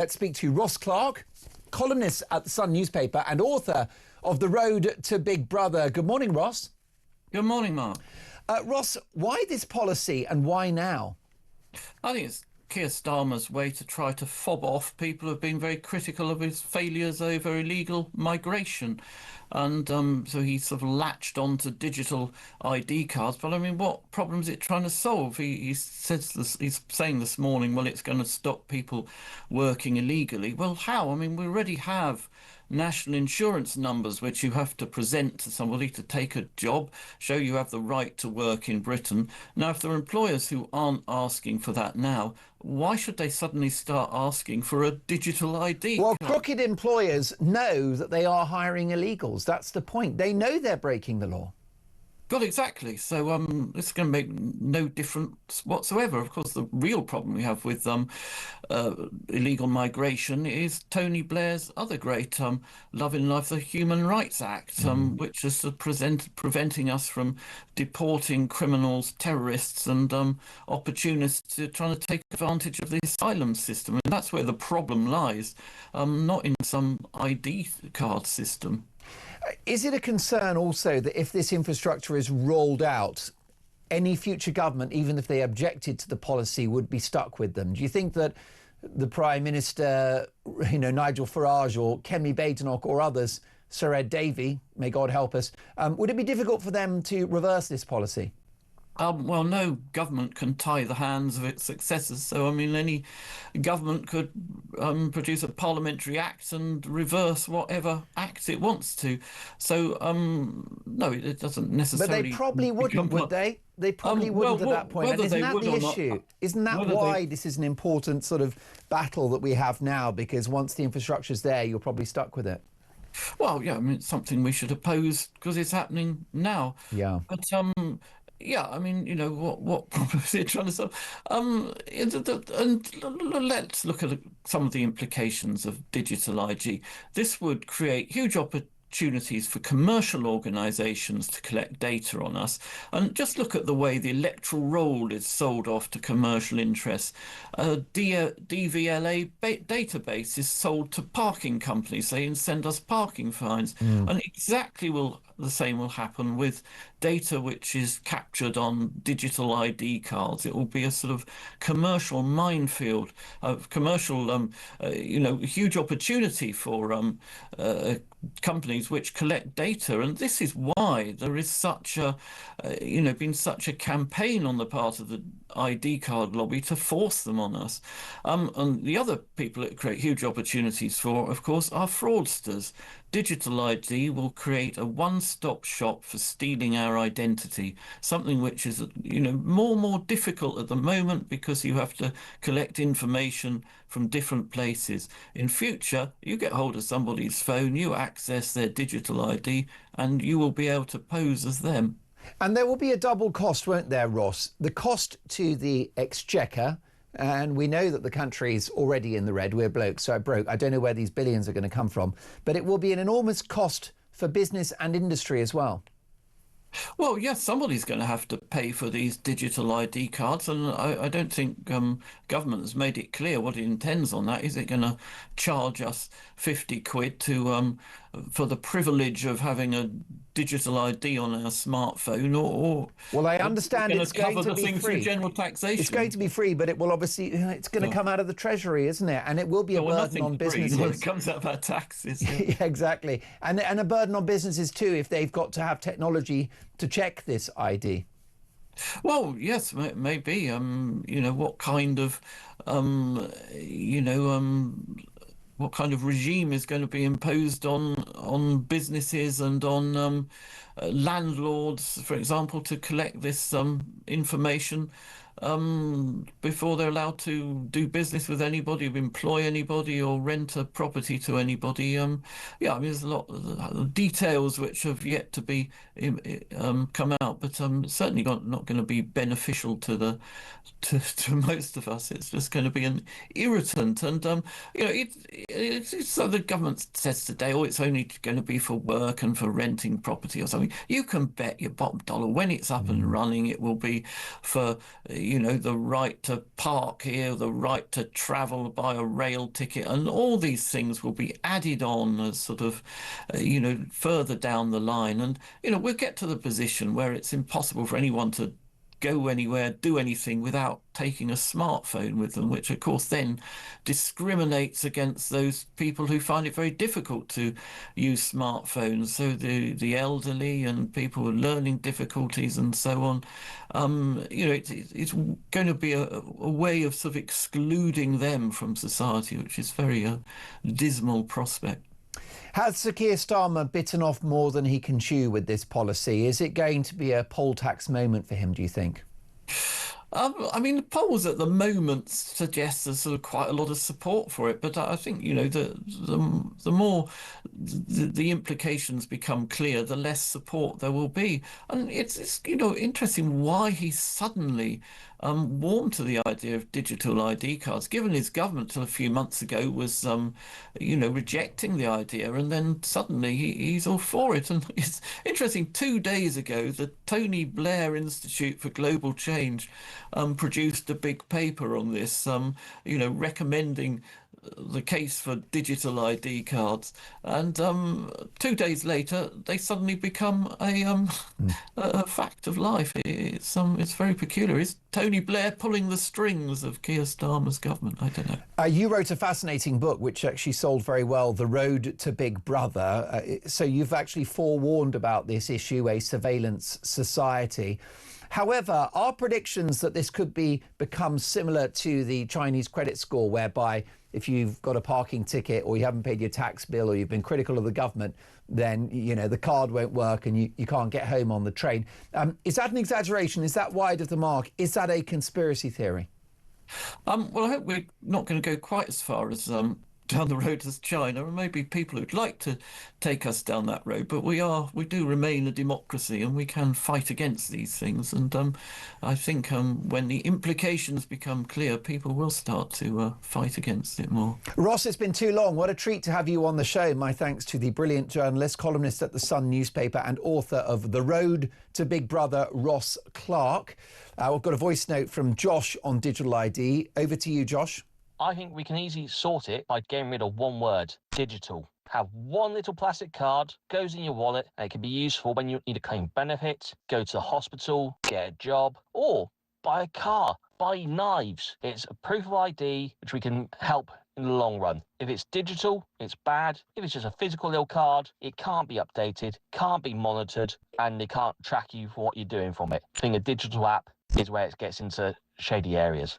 Let's speak to Ross Clark, columnist at the Sun newspaper and author of The Road to Big Brother. Good morning, Ross. Good morning, Mark. Ross, why this policy and why now? I think it's Keir Starmer's way to try to fob off people who have been very critical of his failures over illegal migration. And so he sort of latched onto digital ID cards. But I mean, what problem is it trying to solve? He's saying this morning, well, it's going to stop people working illegally. Well, how? I mean, we already have national insurance numbers which you have to present to somebody to take a job, show you have the right to work in Britain. Now, if there are employers who aren't asking for that now, why should they suddenly start asking for a digital ID Well, card? crooked employers know that they are hiring illegals. That's the point. They know they're breaking the law. Well, exactly. So this is going to make no difference whatsoever. Of course, the real problem we have with illegal migration is Tony Blair's other great Love in Life, the Human Rights Act, which is preventing us from deporting criminals, terrorists and opportunists who are trying to take advantage of the asylum system. And that's where the problem lies, not in some ID card system. Is it a concern also that if this infrastructure is rolled out, any future government, even if they objected to the policy, would be stuck with them? Do you think that the Prime Minister, Nigel Farage or Kemi Badenoch or others, Sir Ed Davey, may God help us, would it be difficult for them to reverse this policy? Well, no government can tie the hands of its successors. So, I mean, any government could produce a parliamentary act and reverse whatever act it wants to. So, no, it doesn't necessarily. But they probably wouldn't, would they? They probably wouldn't at that point. And isn't that the issue? Isn't that why this is an important sort of battle that we have now? Because once the infrastructure's there, you're probably stuck with it. Well, yeah, I mean, it's something we should oppose because it's happening now. Yeah. But yeah, I mean, what problem is it trying to solve? And let's look at some of the implications of digital ID. This would create huge opportunities for commercial organisations to collect data on us. And just look at the way the electoral roll is sold off to commercial interests. DVLA database is sold to parking companies. They can send us parking fines. And exactly the same will happen with data which is captured on digital ID cards. It will be a sort of commercial minefield, huge opportunity for companies which collect data. And this is why there is such a, been such a campaign on the part of the ID card lobby to force them on us. And the other people that create huge opportunities for, of course, are fraudsters. Digital ID will create a one-stop shop for stealing our identity, something which is, more and more difficult at the moment because you have to collect information from different places. In future, you get hold of somebody's phone, you access their digital ID, and you will be able to pose as them. And there will be a double cost, won't there, Ross? The cost to the exchequer, and we know that the country's already in the red. We're broke. I don't know where these billions are going to come from. But it will be an enormous cost for business and industry as well. Well, yes, somebody's going to have to pay for these digital ID cards, and I don't think government has made it clear what it intends on that. Is it going to charge us 50 quid for the privilege of having a digital ID on our smartphone, or well, I understand it's going to be free through general taxation? It's going to be free, but it will obviously it's going to come out of the Treasury, isn't it? And it will be a burden on businesses. Well, it comes out of our taxes. Yeah, exactly, and a burden on businesses too if they've got to have technology to check this ID. Well, yes, maybe. What kind of what kind of regime is going to be imposed on businesses and on landlords, for example, to collect this information before they're allowed to do business with anybody, employ anybody, or rent a property to anybody. Yeah, I mean, there's a lot of details which have yet to be come out, but certainly not going to be beneficial to most of us. It's just going to be an irritant, and it's so the government says today, oh, it's only going to be for work and for renting property or something. You can bet your bottom dollar when it's up and running, it will be for the right to park here, the right to travel by a rail ticket, and all these things will be added on as sort of, further down the line. And, we'll get to the position where it's impossible for anyone to go anywhere, do anything without taking a smartphone with them, which of course then discriminates against those people who find it very difficult to use smartphones. So the elderly and people with learning difficulties and so on. It's going to be a way of sort of excluding them from society, which is very dismal prospect. Has Sir Keir Starmer bitten off more than he can chew with this policy? Is it going to be a poll tax moment for him, do you think? The polls at the moment suggest there's sort of quite a lot of support for it, but I think the more the implications become clear, the less support there will be. And it's interesting why he suddenly warmed to the idea of digital ID cards, given his government till a few months ago was rejecting the idea, and then suddenly he's all for it. And it's interesting, 2 days ago the Tony Blair Institute for Global Change produced a big paper on this, recommending the case for digital ID cards, and 2 days later they suddenly become a fact of life. It's very peculiar. Is Tony Blair pulling the strings of Keir Starmer's government? I don't know. You wrote a fascinating book which actually sold very well, The Road to Big Brother. So you've actually forewarned about this issue, a surveillance society. However, are predictions that this could become similar to the Chinese credit score, whereby if you've got a parking ticket or you haven't paid your tax bill or you've been critical of the government, then, the card won't work and you can't get home on the train? Is that an exaggeration? Is that wide of the mark? Is that a conspiracy theory? Well, I hope we're not going to go quite as far as down the road as China, and maybe people who'd like to take us down that road, but we do remain a democracy and we can fight against these things. And I think when the implications become clear, people will start to fight against it more. Ross, it's been too long. What a treat to have you on the show. My thanks to the brilliant journalist, columnist at the Sun newspaper and author of The Road to Big Brother, Ross Clark. We've got a voice note from Josh on digital ID. Over to you, Josh. I think we can easily sort it by getting rid of one word: digital. Have one little plastic card, goes in your wallet, and it can be useful when you need to claim benefits, go to the hospital, get a job, or buy a car, buy knives. It's a proof of ID which we can help in the long run. If it's digital, it's bad. If it's just a physical little card, it can't be updated, can't be monitored, and they can't track you for what you're doing from it. I think a digital app is where it gets into shady areas.